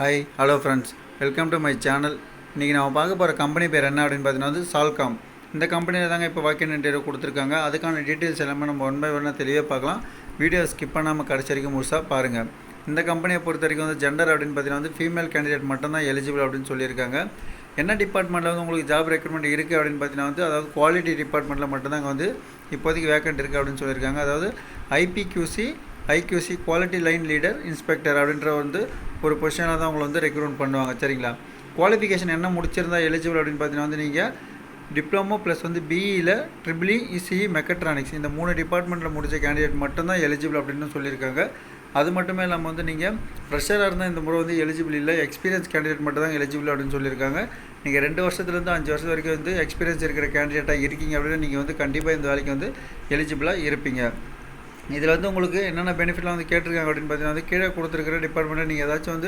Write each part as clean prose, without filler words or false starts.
Hi hello friends, welcome to my channel. இன்றைக்கி நம்ம பார்க்க போகிற கம்பெனி பேர் என்ன அப்படின்னு பார்த்தீங்கன்னா சால்காம். இந்த கம்பெனியில் தாங்க இப்போ வாக்கின் இன்டர்வியூ கொடுத்துருக்காங்க. அதுக்கான டீட்டெயில்ஸ் எல்லாமே நம்ம ஒன் பை ஒன்னாக தெளிவாக பார்க்கலாம். வீடியோ ஸ்கிப் பண்ணாமல் கடைசி வரைக்கும் முழுசாக பாருங்கள். இந்த கம்பெனியை பொறுத்த வரைக்கும் ஜெண்டர் அப்படின்னு பார்த்தீங்கன்னா ஃபீமேல் கேண்டிடேட் மட்டும்தான் எலிஜிபிள் அப்படின்னு சொல்லியிருக்காங்க. என்ன டிபார்ட்மெண்ட்டில் உங்களுக்கு ஜாப் ரெக்ரூட்மெண்ட் இருக்குது அப்படின்னு பார்த்தீங்கன்னா அதாவது குவாலிட்டி டிபார்ட்மெண்ட்டில் மட்டும்தான் இப்போதைக்கு வேக்கண்ட் இருக்குது அப்படின்னு சொல்லியிருக்காங்க. அதாவது IQC quality line leader inspector அப்படின்ற ஒரு பொசிஷனாக தான் உங்களை ரெக்ரூட் பண்ணுவாங்க. சரிங்களா? குவாலிஃபிகேஷன் என்ன முடிச்சிருந்தா எலிஜிபிள் அப்படின்னு பார்த்தீங்கன்னா நீங்கள் டிப்ளமோ ப்ளஸ் பிஇயில் ட்ரிபிள் இசிஇ மெக்கட்ரானிக்ஸ் இந்த 3 டிபார்ட்மெண்ட்டில் முடித்த கேண்டிடேட் மட்டும்தான் எலிஜிபிள் அப்படின்னு சொல்லியிருக்காங்க. அது மட்டுமே இல்லாமல் நீங்கள் ஃப்ரெஷராக இருந்தால் இந்த முறை எலிஜிபிள் இல்லை, எக்ஸ்பீரியன்ஸ் கேண்டிடேட் மட்டும் தான் எலிஜிபிள் அப்படின்னு சொல்லியிருக்காங்க. நீங்கள் 2 வருஷத்துலேருந்து 5 வருஷம் வரைக்கும் எக்ஸ்பீரியன்ஸ் இருக்கிற கேண்டிடேட்டாக இருக்கீங்க அப்படின்னா நீங்கள் கண்டிப்பாக இந்த வேலைக்கு எலிஜிபிளாக இருப்பீங்க. இதில் உங்களுக்கு என்னென்ன பெனிஃபிட்லாம் கேட்டிருக்காங்க அப்படின்னு பார்த்தீங்கன்னா கீழே கொடுத்துருக்கிற டிபார்ட்மெண்ட்டில் நீங்கள் ஏதாச்சும்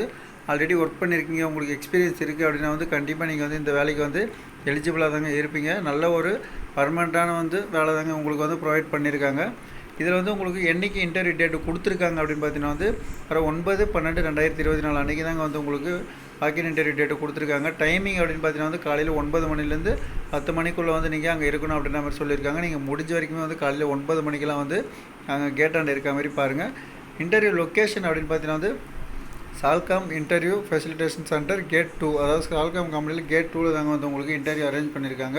ஆல்ரெடி ஒர்க் பண்ணியிருக்கீங்க, உங்களுக்கு எக்ஸ்பீரியன்ஸ் இருக்குது அப்படின்னா கண்டிப்பாக நீங்கள் இந்த வேலைக்கு எலிஜிபிளாக தாங்க இருப்பீங்க. நல்ல ஒரு பர்மனெண்ட்டான வேலை தாங்க உங்களுக்கு ப்ரொவைட் பண்ணியிருக்காங்க. இதில் உங்களுக்கு என்றைக்கு இன்டர்வியூ டேட்டு கொடுத்துருக்காங்க அப்படின்னு பார்த்தீங்கன்னா வர 9/12/2024 அன்றைக்கி தாங்க உங்களுக்கு வாக்கின் இன்டர்வியூ டேட்டு கொடுத்துருக்காங்க. டைமிங் அப்படின்னு பார்த்தீங்கன்னா காலையில் 9 மணிலேருந்து 10 மணிக்குள்ளே நீங்கள் அங்கே இருக்கணும் அப்படின்ற மாதிரி சொல்லியிருக்காங்க. நீங்கள் முடிஞ்ச வரைக்குமே காலையில் 9 மணிக்கெலாம் அங்கே கேட்டாண்டு இருக்க மாதிரி பாருங்கள். இன்டர்வியூ லொக்கேஷன் அப்படின்னு பார்த்தீங்கன்னா Salcomp interview facilitation centre gate 2, அதாவது சால்காம் கம்பெனியில் கேட் 2 தாங்க உங்களுக்கு இன்டர்வியூ அரேஞ்ச் பண்ணியிருக்காங்க.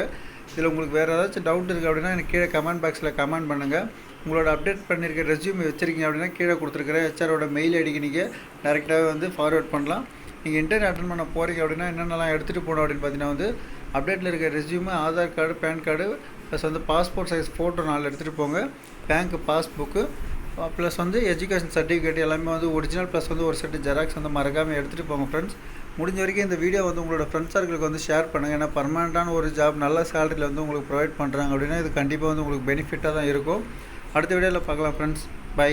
இதில் உங்களுக்கு வேறு ஏதாச்சும் டவுட் இருக்குது அப்படின்னா எனக்கு கீழே கமெண்ட் பாக்ஸில் கமெண்ட் பண்ணுங்கள். உங்களோட அப்டேட் பண்ணியிருக்க ரெஸ்யூம் வச்சுருக்கீங்க அப்படின்னா கீழே கொடுத்துருக்கிற ஹெச்ஆரோட மெயில் ஐடிக்கு நீங்கள் டேரெக்டாகவே ஃபார்வேர்ட் பண்ணலாம். நீங்கள் இன்டர்வியூ அட்டன் பண்ண போகிறீங்க அப்படின்னா என்னென்னலாம் எடுத்துகிட்டு போகணும் அப்படின்னு பார்த்தீங்கன்னா அப்டேட்டில் இருக்க resume, Aadhaar card, PAN card plus passport size photo 4 எடுத்துகிட்டு போங்க. Bank passbook plus education certificate எல்லாமே ஒரிஜினல் ப்ளஸ் ஒரு செட்டு ஜெராக்ஸ் மறக்காமல் எடுத்துகிட்டு போங்க. ஃப்ரெண்ட்ஸ், முடிஞ்ச வரைக்கும் இந்த வீடியோ உங்களோட ஃப்ரெண்ட்ஸ் சர்க்கிளுக்கு ஷேர் பண்ணுங்கள். ஏன்னா பர்மனெண்ட்டான ஒரு ஜாப் நல்ல சேலரியில் உங்களுக்கு ப்ரொவைட் பண்ணுறாங்க அப்படின்னா இது கண்டிப்பாக உங்களுக்கு பெனிஃபிட்டாக தான் இருக்கும். அடுத்த வீடியோவில் பார்க்கலாம் ஃப்ரெண்ட்ஸ். பை.